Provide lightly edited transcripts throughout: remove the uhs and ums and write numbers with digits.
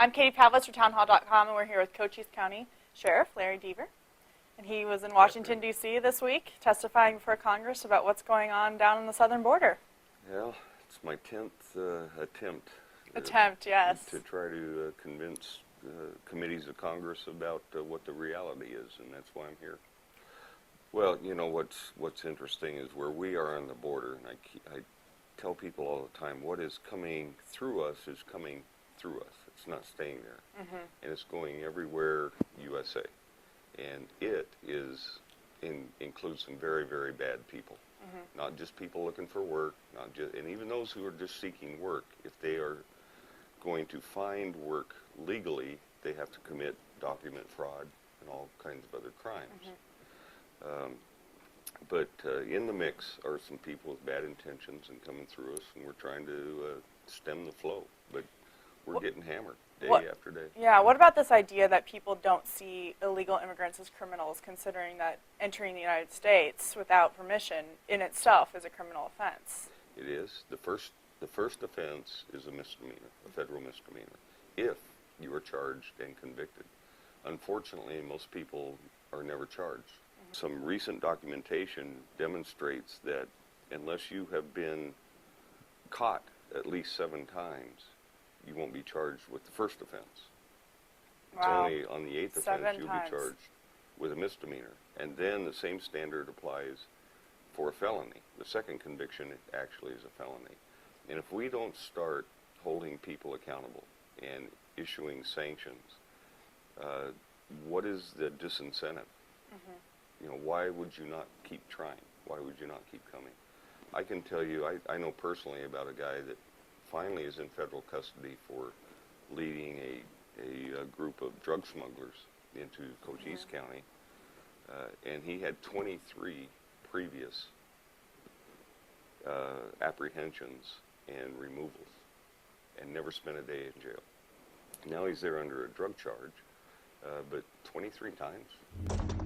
I'm Katie Pavlis for townhall.com, and we're here with Cochise County Sheriff Larry Deaver. And he was in Washington, D.C. this week, testifying before Congress about what's going on down on the southern border. Well, it's my 10th attempt. Yes. To try to convince committees of Congress about what the reality is, and that's why I'm here. Well, you know, what's interesting is where we are on the border, and I tell people all the time, what is coming through us is coming through us. It's not staying there. And it's going everywhere USA. And it includes some very, very bad people. Not just people looking for work, and even those who are just seeking work. If they are going to find work legally, they have to commit document fraud and all kinds of other crimes. But in the mix are some people with bad intentions and coming through us, and we're trying to stem the flow. But we're getting hammered day after day. Yeah, what about this idea that people don't see illegal immigrants as criminals, considering that entering the United States without permission in itself is a criminal offense? It is. The first offense is a misdemeanor, a federal misdemeanor, if you are charged and convicted. Unfortunately, most people are never charged. Some recent documentation demonstrates that unless you have been caught at least 7 times, you won't be charged with the first offense. Wow. It's only on the 8th offense you'll be charged with a misdemeanor. And then the same standard applies for a felony. The second conviction actually is a felony. And if we don't start holding people accountable and issuing sanctions, what is the disincentive? You know, why would you not keep trying? Why would you not keep coming? I can tell you, I know personally about a guy that finally is in federal custody for leading a group of drug smugglers into Cochise County, and he had 23 previous apprehensions and removals and never spent a day in jail. Now he's there under a drug charge, but 23 times.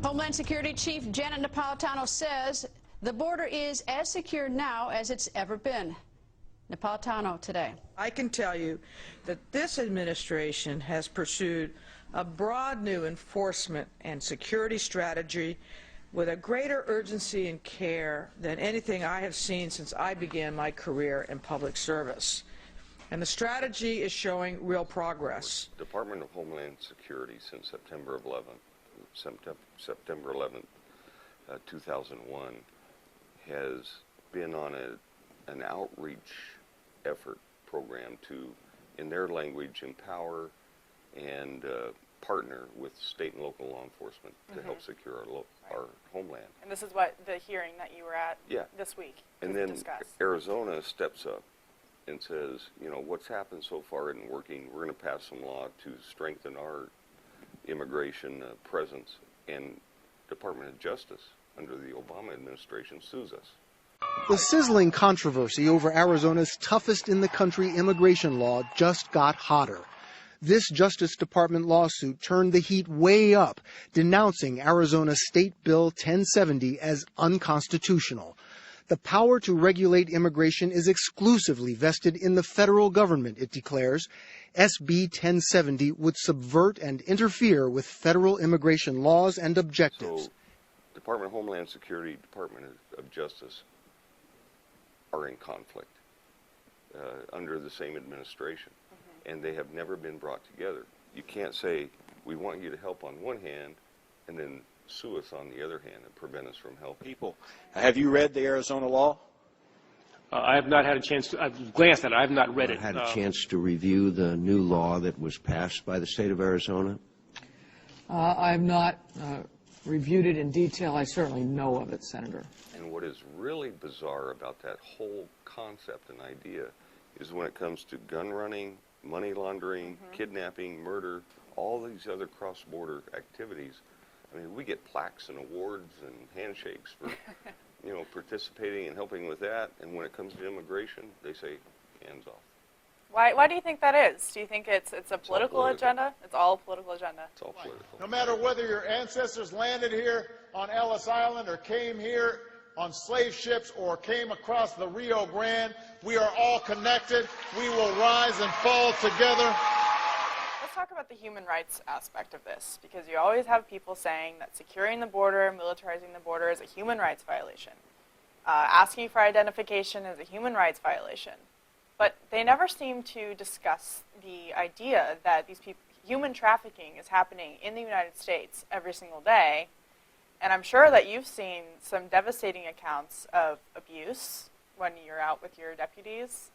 Homeland Security Chief Janet Napolitano says the border is as secure now as it's ever been. Napolitano today. I can tell you that this administration has pursued a broad new enforcement and security strategy with a greater urgency and care than anything I have seen since I began my career in public service. And the strategy is showing real progress. Department of Homeland Security since September 11th, 2001, has been on an outreach effort program to, in their language, empower and partner with state and local law enforcement to help secure our homeland. And this is what the hearing that you were at this week and then Arizona steps up and says, you know, what's happened so far isn't working. We're going to pass some law to strengthen our immigration presence. And Department of Justice under the Obama administration sues us. The sizzling controversy over Arizona's toughest in the country immigration law just got hotter. This Justice Department lawsuit turned the heat way up, denouncing Arizona's State Bill 1070 as unconstitutional. The power to regulate immigration is exclusively vested in the federal government, it declares. SB 1070 would subvert and interfere with federal immigration laws and objectives. So, Department of Homeland Security, Department of Justice are in conflict under the same administration, and they have never been brought together. You can't say, we want you to help on one hand, and then sue us on the other hand and prevent us from helping. People, have you read the Arizona law? I have not had a chance to. I've glanced at it. I have not read it. Had a chance to review the new law that was passed by the state of Arizona? I've not reviewed it in detail. I certainly know of it, Senator. And what is really bizarre about that whole concept and idea is when it comes to gun running, money laundering, kidnapping, murder, all these other cross-border activities, I mean, we get plaques and awards and handshakes for, you know, participating and helping with that. And when it comes to immigration, they say, hands off. Why do you think that is? Do you think it's a political agenda? It's all a political agenda. It's all political. No matter whether your ancestors landed here on Ellis Island or came here on slave ships or came across the Rio Grande, we are all connected. We will rise and fall together. talk about the human rights aspect of this, because you always have people saying that securing the border, militarizing the border is a human rights violation. Asking for identification is a human rights violation. But they never seem to discuss the idea that human trafficking is happening in the United States every single day. And I'm sure that you've seen some devastating accounts of abuse when you're out with your deputies.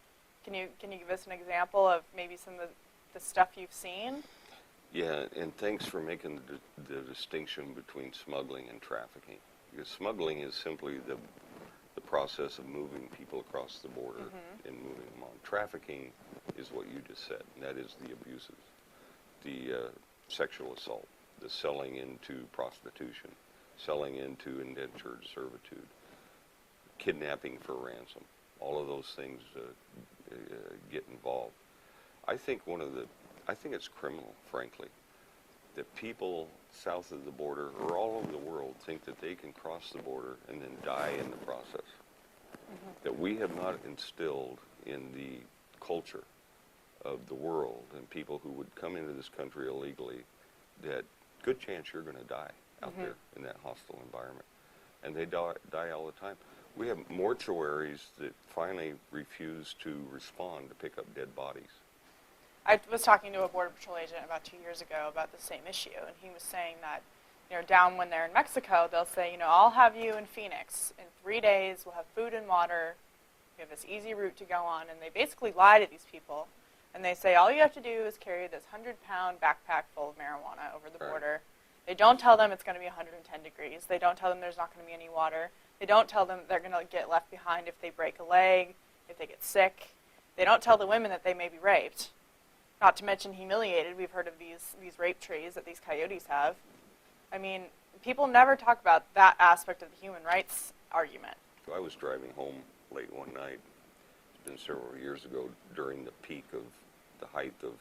Can you give us an example of maybe some of the stuff you've seen? Yeah, and thanks for making the distinction between smuggling and trafficking. Because smuggling is simply the process of moving people across the border and moving them on. Trafficking is what you just said, and that is the abuses, the sexual assault, the selling into prostitution, selling into indentured servitude, kidnapping for ransom. All of those things get involved. I think it's criminal, frankly, that people south of the border or all over the world think that they can cross the border and then die in the process. That we have not instilled in the culture of the world and people who would come into this country illegally that good chance you're going to die out there in that hostile environment. And they die all the time. We have mortuaries that finally refuse to respond to pick up dead bodies. I was talking to a Border Patrol agent about 2 years ago about the same issue, and he was saying that, down when they're in Mexico, they'll say, I'll have you in Phoenix in 3 days. We'll have food and water. We have this easy route to go on, and they basically lie to these people, and they say all you have to do is carry this 100-pound backpack full of marijuana over the border. They don't tell them it's going to be 110 degrees. They don't tell them there's not going to be any water. They don't tell them they're going to get left behind if they break a leg, if they get sick. They don't tell the women that they may be raped. Not to mention humiliated. We've heard of these rape trees that these coyotes have. I mean, people never talk about that aspect of the human rights argument. So I was driving home late one night. It's been several years ago during the peak of the height of,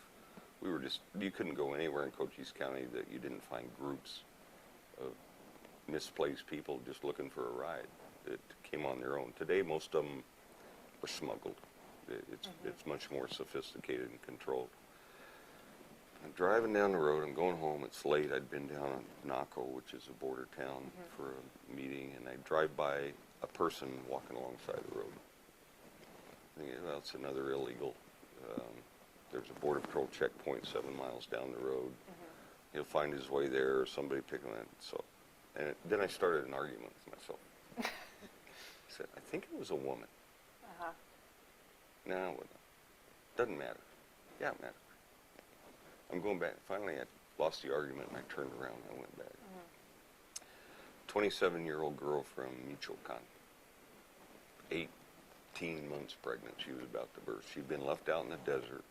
you couldn't go anywhere in Cochise County that you didn't find groups of misplaced people just looking for a ride that came on their own. Today, most of them are smuggled. It's much more sophisticated and controlled. I'm driving down the road. I'm going home. It's late. I'd been down in Naco, which is a border town, for a meeting, and I drive by a person walking alongside the road. Thinking, well, it's another illegal. There's a Border Patrol checkpoint 7 miles down the road. He'll find his way there, or somebody pick him up. Then I started an argument with myself. I said, I think it was a woman. No, it doesn't matter. Yeah, it matters. I'm going back. Finally, I lost the argument, and I turned around and I went back. 27-year-old girl from Michoacan, 18 months pregnant. She was about to birth. She'd been left out in the desert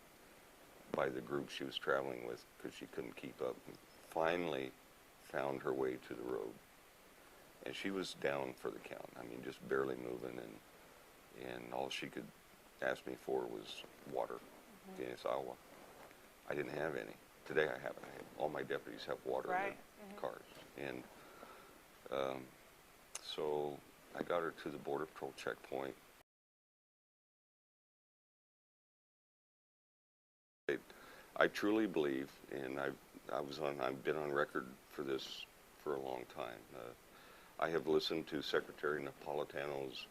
by the group she was traveling with because she couldn't keep up. And finally found her way to the road. And she was down for the count. I mean, just barely moving, and all she could ask me for was water. I didn't have any. Today I have it. All my deputies have water in their cars. And so I got her to the Border Patrol checkpoint. I truly believe, and I've been on record for this for a long time. I have listened to Secretary Napolitano's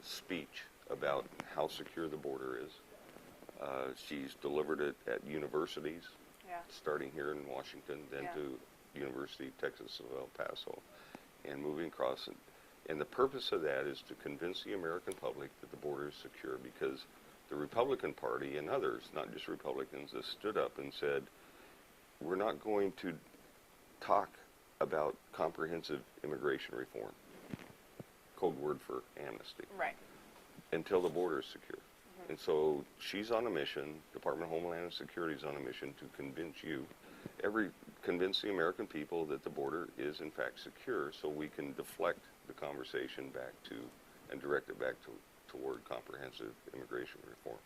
speech about how secure the border is. She's delivered it at universities, starting here in Washington, then to University of Texas of El Paso, and moving across. And the purpose of that is to convince the American public that the border is secure, because the Republican Party and others, not just Republicans, have stood up and said, we're not going to talk about comprehensive immigration reform, code word for amnesty, until the border is secure. And so she's on a mission, Department of Homeland Security is on a mission to convince the American people that the border is in fact secure, so we can deflect the conversation back to and direct it back toward comprehensive immigration reform.